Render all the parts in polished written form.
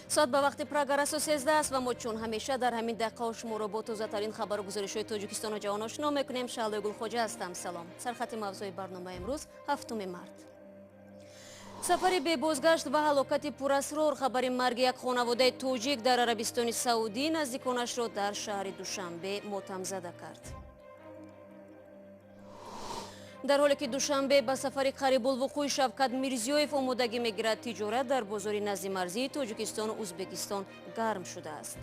соат ба вақти прогара 13 аст ва мо чун ҳамеша дар ҳамин дақиқаҳо шуморо бо тозатарин хабару гузоришҳои Тоҷикистону ҷаҳон ошно мекунем. Шаҳлои Гулхоҷа ҳастам. Салом. Сархати мавзӯи барнома имрӯз 7 март. сафари бебозгашт ва ҳалокати пурасрор. хабари марги як хонаводаи тоҷик дар Арабистони Саудӣ наздиконашро дар шаҳри Душанбе мотамзада кард. дар ҳоле ки Душанбе ба сафари қарибулвуқӯи Шавкат Мирзиёев омодагӣ мегирад, тиҷорат дар бозори наздимарзии Тоҷикистону Узбекистон гарм шудааст.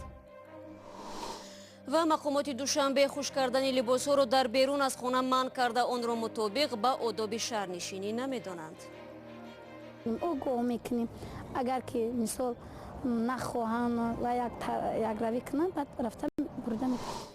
ва мақомоти Душанбе хуш кардани либосҳоро дар берун аз хона манъ карда, онро мутобиқ ба одоби шаҳрнишинӣ намедонанд. огоҳ мекунем, агар ки мисол нахоҳанд ва якравӣ кунанд, баъд рафта бурда мекунем.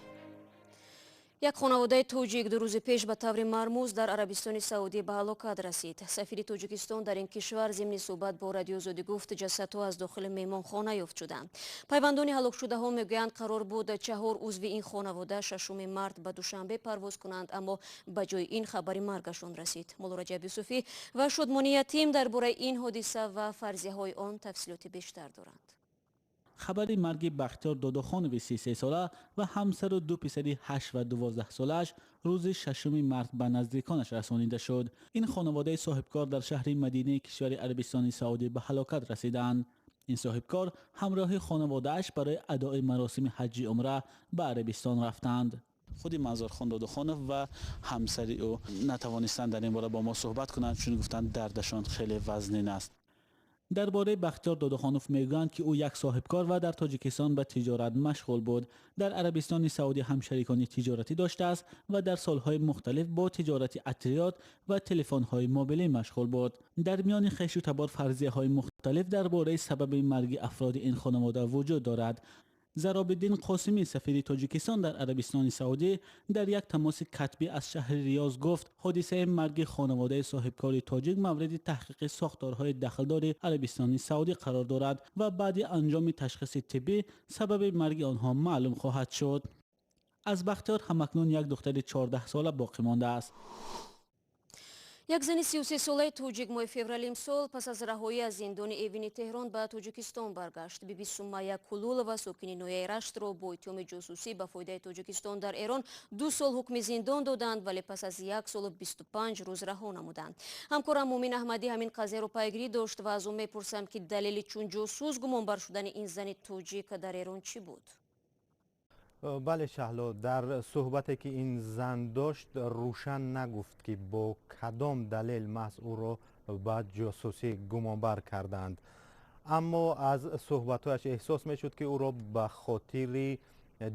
як хонаводаи тоҷик 2 рӯзи пеш ба таври мармуз дар Арабистони Саудӣ ба ҳалокат расид. сафири Тоҷикистон дар ин кишвар зимни суҳбат бо радиозодӣ гуфт, ҷасадҳо аз дохили меҳмонхона ёфт шуданд. пайвандони ҳалокшудаҳо мегӯянд, қарор буд 4 узви ин хонавода 6 март ба Душанбе парвоз кунанд, аммо ба ҷои ин хабари маргашон расид. молораҷаб Юсуфӣ ва шодмони ятим дар бораи ин ҳодиса ва фарзияҳои он тафсилоти бештар доранд. خبری مرگ بختیار دادخانوی 33 ساله و همسر و 2 پسری 8 و 12 سالش روز 6 مارس به نزدیکانش رسانیده شد. این خانواده صاحبکار در شهر مدینه کشور عربستان سعودی به هلاکت رسیدند. این صاحبکار همراه خانواده‌اش برای ادای مراسم حج عمره به عربستان رفتند. خودی مزارخان دادخانو و همسری او نتوانستند در این باره با ما صحبت کنند، چون گفتند دردشان خیلی وزنین است. درباره بختیار دادخانوف میگویند که او یک صاحبکار و در تاجیکستان به تجارت مشغول بود. در عربستان سعودی هم شریکانی تجارتی داشته است و در سالهای مختلف با تجارت اتریات و تلفن‌های موبیلی مشغول بود. در میان خویش و تبار فرضیه‌های مختلف درباره سبب مرگ افراد این خانواده وجود دارد. زرابالدین قاسمی سفیر تاجیکستان در عربستان سعودی در یک تماس کتبی از شهر ریاض گفت حادثه مرگ خانواده صاحبکار تاجیک مورد تحقیق ساختارهای دخلدار عربستان سعودی قرار دارد و بعد انجام تشخیص طبی سبب مرگ آنها معلوم خواهد شد. از بختیار همکنون یک دختر 14 ساله باقی مانده است. як зани 33 солаи тоҷик моҳи феврали имсол пас аз раҳоӣ аз зиндони Эвини Теҳрон ба Тоҷикистон баргашт. биби Сумайя Кулулова, сокини ноҳияи Раштро бо иттиҳоми ҷосусӣ ба фоидаи Тоҷикистон дар Эрон 2 сол ҳукми зиндон доданд, вале пас аз 1 солу 25 рӯз раҳо намуданд. ҳамкорам Мумин Аҳмадӣ ҳамин қазияро пайгирӣ дошт ва аз ӯ мепурсам, ки далели чун ҷосус гумонбар шудани ин зани тоҷик дар Эрон чӣ буд? بله شهلا، در صحبتی که این زن داشت روشن نگفت که با کدام دلیل محض او را به جاسوسی گمانبر کردند، اما از صحبتش احساس می شد که او را به خاطر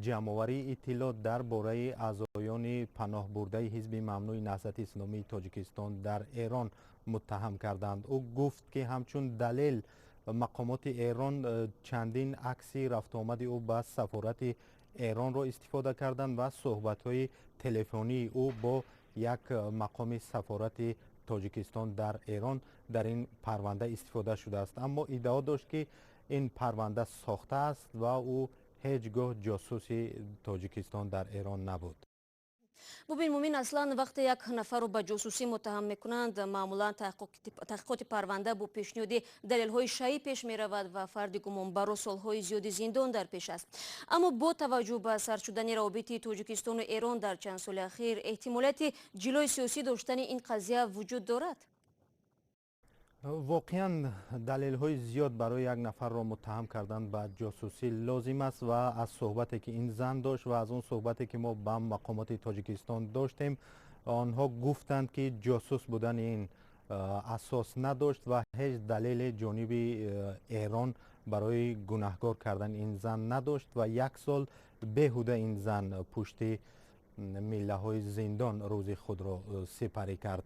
جمع‌آوری اطلاعات درباره اعضایان پناه برده حزب ممنوع نهضت اسلامی تاجیکستان در ایران متهم کردند. او گفت که همچون دلیل مقامات ایران چندین عکس رفت آمد او به سفارت ایران را استفاده کردند و صحبت‌های تلفنی او با یک مقام سفارت تاجیکستان در ایران در این پرونده استفاده شده است، اما ادعا داشت که این پرونده ساخته است و او هیچگاه جاسوس تاجیکستان در ایران نبود. бубин Мумин, аслан вақте як нафарро ба ҷосусӣ муттаҳам мекунанд, маъмулан таҳқиқоти парванда бо пешниҳоди далелҳои шайӣ пеш меравад ва фарди гумонбарро солҳои зиёди зиндон дар пеш аст. аммо бо таваҷҷӯҳ ба сард шудани равобити Тоҷикистону Эрон дар чанд соли ахир, эҳтимолияти ҷилои сиёсӣ доштани ин қазия вуҷуд дорад? واقعا دلیل های زیاد برای یک نفر را متهم کردن به جاسوسی لازم است و از صحبتی که این زن داشت و از اون صحبتی که ما با مقامات تاجیکستان داشتیم، آنها گفتند که جاسوس بودن این اساس نداشت و هیچ دلیل جانبی ایران برای گناهکار کردن این زن نداشت و 1 سال بیهوده این زن پشت میله های زندان روز خود را سپری کرد.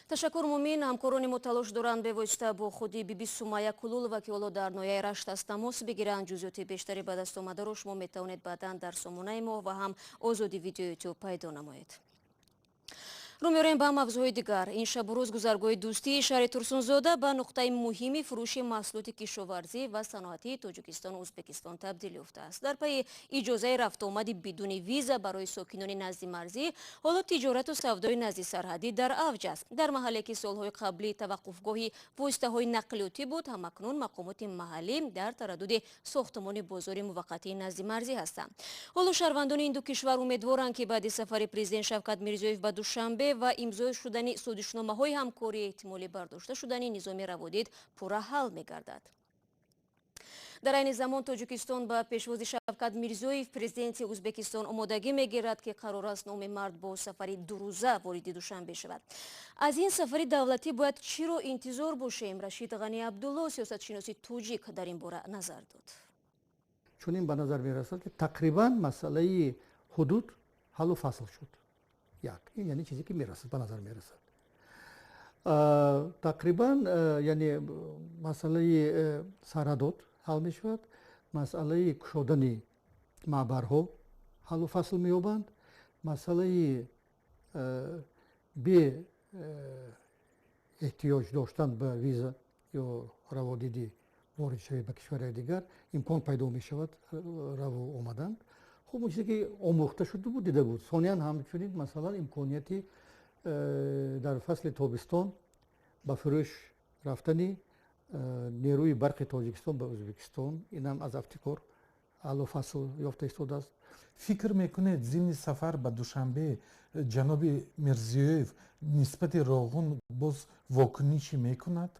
ташаккур Мумин. ҳамкорони мо талош доранд бевосита бо худи биби Сумайя Кулулова, ки ҳоло дар ноҳияи Рашт аст, тамос бигиранд. ҷузъиёти бештари ба дастомадаро шумо метавонед баъдан дар сомонаи мо ва ҳам озоди видео ютуб пайдо намоед. رو می‌آوریم به موضوع دیگر. این شب و روز گذرگاه دوستی شهر تورسونزادا به نقطه مهمی فروش محصولات کشاورزی و صنعتی تاجیکستان و ازبکستان تبدیل یافته است. در پی اجازه رفت و آمد بدون ویزا برای ساکنان نزدیمرزی، حالا تجارت و سودای نزدی سرحدی در اوج است. در محلی که سالهای قبلی توقفگاهی واسطه‌های نقلیاتی بود، همکنون مقامات محلی در تردد ساختمان بازاری موقتی نزدیمرزی هستند. حالا شهروندان این دو کشور امیدوارند که بعد سفر پرزیدنت شوکت میرزیویف به دوشنبه و امضای شدن صادرنامه‌های همکاری احتمالی برداشته شدن نظام روابط پورا حل می‌گردد. در این زمان تاجیکستان با پیشواز شوکت میرزیویف پرزیدنت ازبکستان آمادگی می‌گیرد که قرار است نام مرد با سفری دو روزه وارد دوشنبه شود. از این سفری دولتی باید چی را انتظار باشیم؟ رشید غنی عبدالله سیاستشناس تاجیک در این باره نظر داد. چون این به نظر می‌رسد که تقریبا مسئله حدود حل و فصل شد. این یعنی چیزی که میرسد به نظر میرسد. تقریبا یعنی مسئله سرحدات حل میشود، مسئله کشودن معبرها حل و فصل مییابند، مسئله به احتیاج داشتن به ویزا یا روادیدی وارد شوید به کشورهای دیگر امکان پیدا میشود رو آمدن. خب اون چیزی که آموخته شده بود دیده بود. ثانیاً همچنین مثلا امکانیتی در فصل تابستان به فروش رفتنی نیروی برق تاجیکستان به ازبکستان این هم از افتکار حل و فصل یافته ایستاده است. فکر میکنید ضمن سفر به دوشنبه جناب میرزیویف نسبت راغون باز واکنشی میکند؟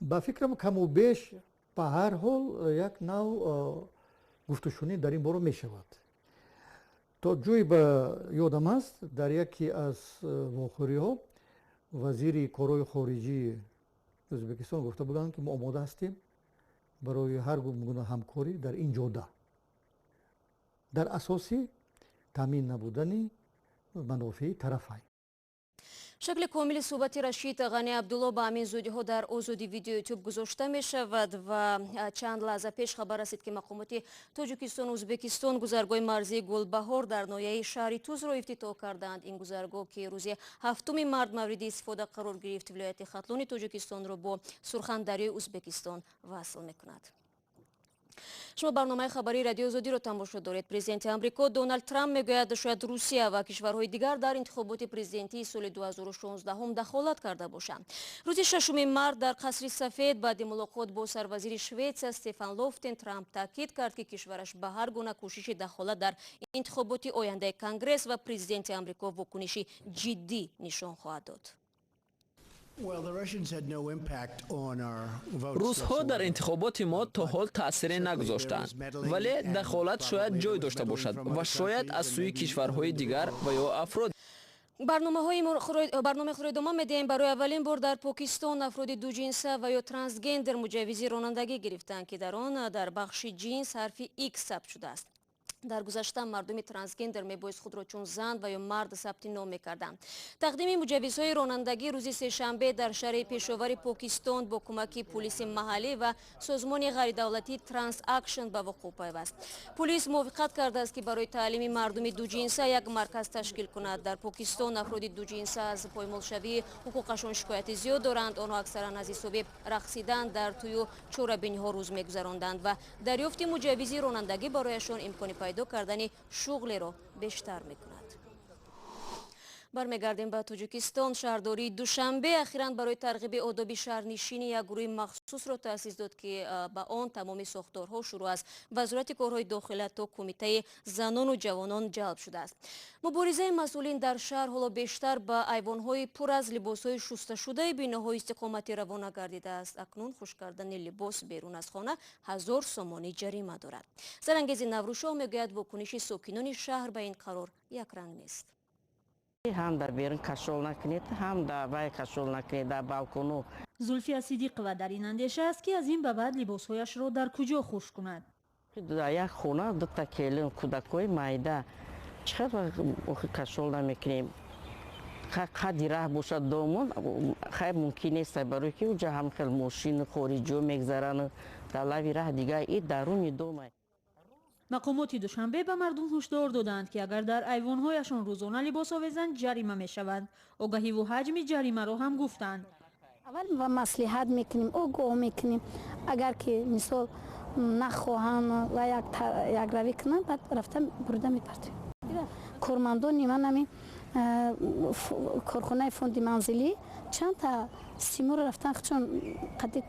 با فکرم کم و بیش به هر حال یک نوع گفتشونی در این باره میشود. تا جوی به یادم است در یکی از واخوری ها وزیر کارهای خارجی ازبکستان گفته بودند که ما آماده هستیم برای هر گونه همکاری در این جاده در اساسی تامین نبودن منافع طرفین. شکل کامل صحبت رشید غنی عبدالله با همین زودی ها در آزادی ویدیو یوتیوب گذاشته می شود و چند لحظه پیش خبر رسید که مقامات تاجیکستان و ازبکستان گذرگاه مرزی گلبهار در ناحیه شهر توز را افتتاح کردند. این گذرگاه که روز 7 مارد مورد استفاده قرار گرفت ولایت خطلان تاجیکستان را با سرخاندریای ازبکستان وصل می کند. شما برنامه خبری رادیو آزادی را تماشا دارید. پرزیدنت آمریکا دونالد ترامپ میگوید شاید روسیه و کشورهای دیگر در انتخابات پرزیدنتی سال 2016 هم دخالت کرده باشند. روز 6 مارد در قصر سفید بعد ملاقات با سروزیر شویدس استفان لوفتن ترامپ تاکید کرد که کشورش به هر گونه کوشش دخالت در انتخابات آینده کنگره و پرزیدنت آمریکا واکنشی جدی نشان خواهد داد. روس‌ها در انتخابات ما تا حال تأثیر نگذاشتند، ولی دخالت شاید جای داشته باشد و شاید از سوی کشورهای دیگر و یا افراد. برنامه خود ادامه میدهیم. برای اولین بار در پاکستان افراد دو جنسه و یا ترانسگندر مجوز رانندگی گرفتند که در آن در بخش جنس حرف X ثبت شده است. در گذشته مردم ترانسگندر میبایست خود را چون زن و یا مرد ثبت نام میکردند. تقدیم مجوزهای رانندگی روز سه‌شنبه در شهر پشاور پاکستان با کمک پلیس محلی و سازمان غیر دولتی ترانس اکشن به وقوع پیوست. پلیس موافقت کرده است که برای تعلیم مردم دو جنسه یک مرکز تشکیل کند. در پاکستان افراد دو جنسه از پایمالشوی حقوقشان شکایت زیاد دارند. آنها اکثرا از حساب رقصیدن در توی و چوربینی ها روز میگذراندند و دریافت مجوز رانندگی برایشان امکان پیدا کردن شغل را بیشتر میکند. برمیگردیم به تاجیکستان. شهرداری دوشنبه اخیراً برای ترغیب آداب شهرنشینی یک گروه مخصوص را تأسیس داد که به آن تمام ساختارها شروع از وزارت کارهای داخله تا کمیته زنان و جوانان جلب شده است. مبارزه مسئولین در شهر حالا بیشتر به ایوانهای پر از لباسهای شسته شده بیناهای استقامتی روانه گردیده است. اکنون خشک کردن لباس بیرون از خانه 1000 سومانی جریمه دارد. سرانگیز نوروشا میگوید واکنش ساکنان شهر به این قرار یک رنگ نیست. هم در بیرون کشول نکنید، هم در وای کشول نکنید در بالکونو. زلفیه صدیقова در این اندیشه است که از این به بعد لباسهایش را در کجا خشک کند. در یک خانه دو تا کلین کودکای مایده چقدر کشول نمیکنیم. قدی راه باشد دامون خیلی ممکن است برای که اونجا هم خیلی ماشین خارجی میگذرن در لای راه دیگه این درون دومه. мақомоти душанбе ба мардум ҳушдор доданд ки агар дар айвонҳояшон рӯзона либос овезанд ҷарима мешаванд. огаҳиву ҳаҷми ҷаримаро ҳам гуфтанд. аввал ва маслиҳат мекунем, огоҳ мекунем. агар ки мисол нахоҳанд ва якравӣ кунанд, баъд рафта бурда мепартем. кормандони манами корхонаи фонди манзилӣ чандта симуро рафтан чун қади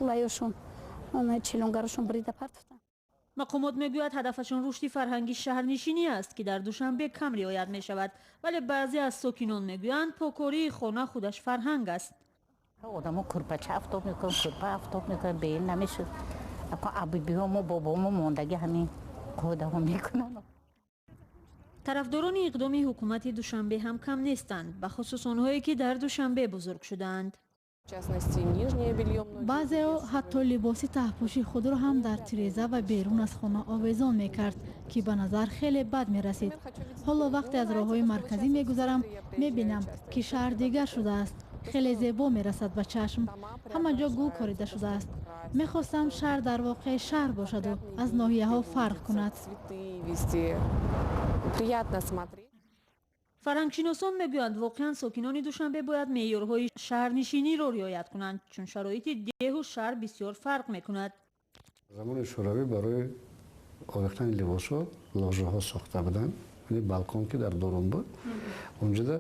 лаёшон чилонгарашон бурида партофтанд. мақомот мегӯяд ҳадафашон рушди фарҳанги шаҳрнишинӣ аст ки дар душанбе кам риоят мешавад, вале баъзе аз сокинон мегӯянд покории хона худаш фарҳанг аст. одамо курпача афтоб мекунад, курпа афтоб мекунад, беин намешуд. абибиҳомо бобомо мондаги ҳамин қодаҳо мекунанд. тарафдорони иқдоми ҳукумати душанбе ҳам кам нестанд, бахусус онҳое ки дар душанбе бузург шуданд. баъзеҳо ҳатто либоси таҳпӯши худро ҳам дар тиреза ва берун аз хона овезон мекард, ки ба назар хеле бад мерасид. ҳоло вақте аз роҳҳои марказӣ мегузарам, мебинам ки шаҳр дигар шудааст. хеле зебо мерасад ба чашм. ҳама ҷо гул корида шудааст. мехостам шаҳр дар воқеъ шаҳр бошаду аз ноҳияҳо фарқ кунад. фарҳангшиносон мегӯянд воқеан сокинони душанбе бояд меъёрҳои шаҳрнишиниро риоят кунанд, чун шароити деҳу шаҳр бисёр фарқ мекунад. замони шӯравӣ барои овехтани либосҳо ложаҳо сохта буданд, яъне балкон ки дар дурун буд, онҷода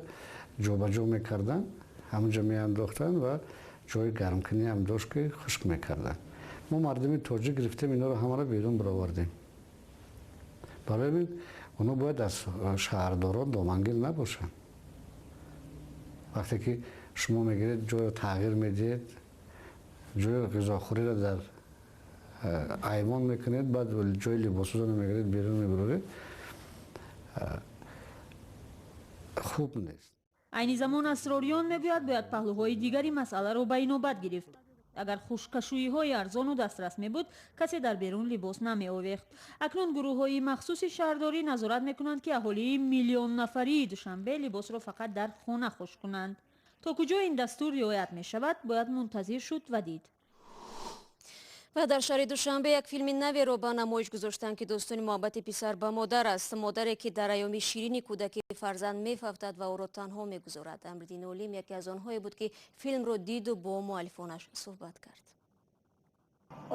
ҷобаҷо мекарданд, ҳамонҷо меандохтанд ва ҷои гармкунӣ ҳам дошт ки хушк мекарданд. мо мардуми тоҷик гирифтем инҳоро ҳамаро берун баровардем. барои ин оно бояд аз шаҳрдорон домангир набошанд. вақте ки шумо мегиред ҷойро тағйир медиҳед, ҷои ғизохӯриро дар айвон мекунед, баъд ҷои либосҳоро мегиред берун мебуред, хуб нест. айни замон асрориён мегӯяд бояд паҳлӯҳои дигари масъаларо ба инобат гирифт. агар хушкашӯиҳои арзону дастрас мебуд, касе дар берун либос намеовехт. акнун гурӯҳҳои махсуси шаҳрдорӣ назорат мекунанд ки аҳолии миллионнафарии душанбе либосро фақат дар хона хуш кунанд. то куҷо ин дастур риоят мешавад, бояд мунтазир шуд ва дид. ва дар шаҳри душанбе як филми наверо ба намоиш гузоштанд ки достони муҳаббати писар ба модар аст. модаре ки дар айёми ширини кӯдаки фарзанд мефафтад ва ӯро танҳо мегузорад. амриддин олим яке аз онҳое буд ки филмро диду бо муаллифонаш суҳбат кард.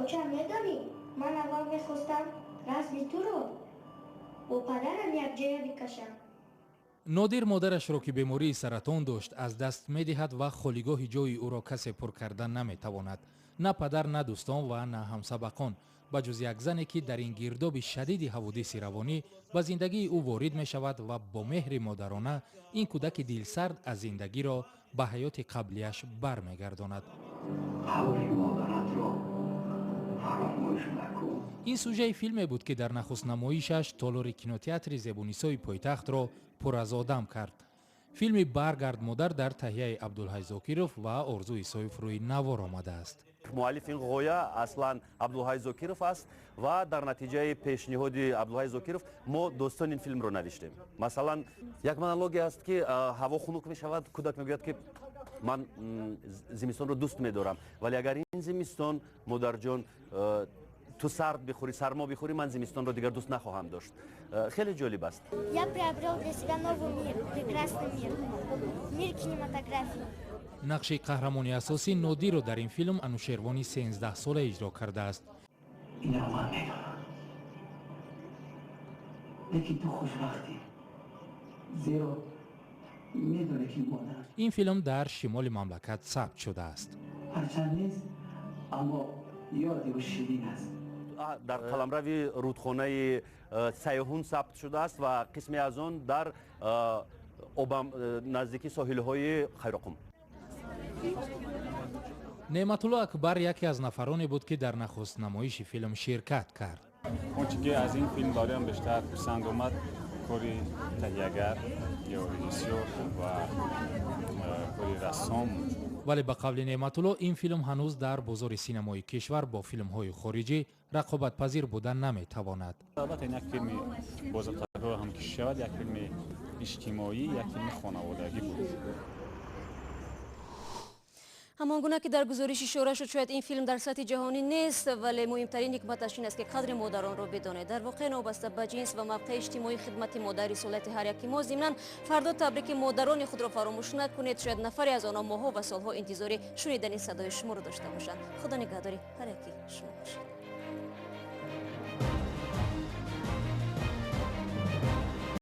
оча медонӣ, ман аввал мехостам разми туро бо падарам якҷоя бикашам. нодир модарашро ки бемории саратон дошт аз даст медиҳад ва холигоҳи ҷои ӯро касе пур кардан наметавонад. на падар, на дӯстон ва на ҳамсабақон, ба ҷуз як зане ки дар ин гирдоби шадиди ҳаводиси равонӣ ба зиндагии ӯ ворид мешавад ва бо меҳри модарона ин кӯдаки дилсард аз зиндагиро ба ҳаёти қаблияш бармегардонад. ин сӯҷаи филме буд ки дар нахустнамоишаш толори кинотеатри зебунисои пойтахтро пур аз одам кард. филми «Баргард модар» дар таҳияи Абдулҳай Зокиров ва Орзуи Соифрӯи Навор омадааст. муаллиф ин ғоя аслан Абдулҳай Зокиров аст ва дар натиҷаи пешниҳоди Абдулҳай Зокиров мо достони ин филмро навиштем. масалан, як монология аст ки ҳаво хунук мешавад, кӯдак мегӯяд ки ман зимистонро дӯст медорам, вале агар ин зимистон модарҷон ту сард бихӯри, сармо бихӯри, ман зимистонро дигар дӯст нахоҳам дошт. хеле ҷолиб аст. Я приобрел для себя новый мир, прекрасный мир, мир кинематографии. нақши қаҳрамони асосӣ нодиро дар ин филм анушервони 13 сола иҷро кардааст. инро ман медонам, лекин ту хушбахтӣ, зеро медоне ки модар. ин филм дар шимоли мамлакат сабт шудааст. ҳарчанд нест, аммо ёди ӯ ширин аст. дар қаламрави рудхонаи сайёҳун сабт шудааст ва қисме аз он дар наздики соҳилҳои хайроқум. неъматулло акбар яке аз нафароне буд ки дар нахустнамоиши филм ширкат кард. он чизе ки аз ин филм бароям бештар писанд омад, кори таҳиягар ё режиссёр ва кори рассом. вале ба қавли неъматулло ин филм ҳанӯз дар бозори синамои кишвар бо филмҳои хориҷӣ рақобатпазир будан наметавонад. албатта ин як филми бозатарро ҳам ки шавад, як филми иҷтимоӣ, як филми хонаводагӣ буд. ҳамон гуна ки дар гузориш ишора шуд, шояд ин филм дар сатҳи ҷаҳонӣ нест, вале муҳимтарин ҳикматаш ин аст ки қадри модаронро бидонед. дар воқеъ новаста ба ҷинс ва мавқеи иҷтимоӣ хидмати модар рисолати ҳар яки мо. зимнан фардо табрики модарони худро фаромӯш накунед. шояд нафаре аз онҳо моҳҳо ва солҳо интизори шунидани садои шуморо дошта бошанд. худо нигаҳдори ҳар яки шумо.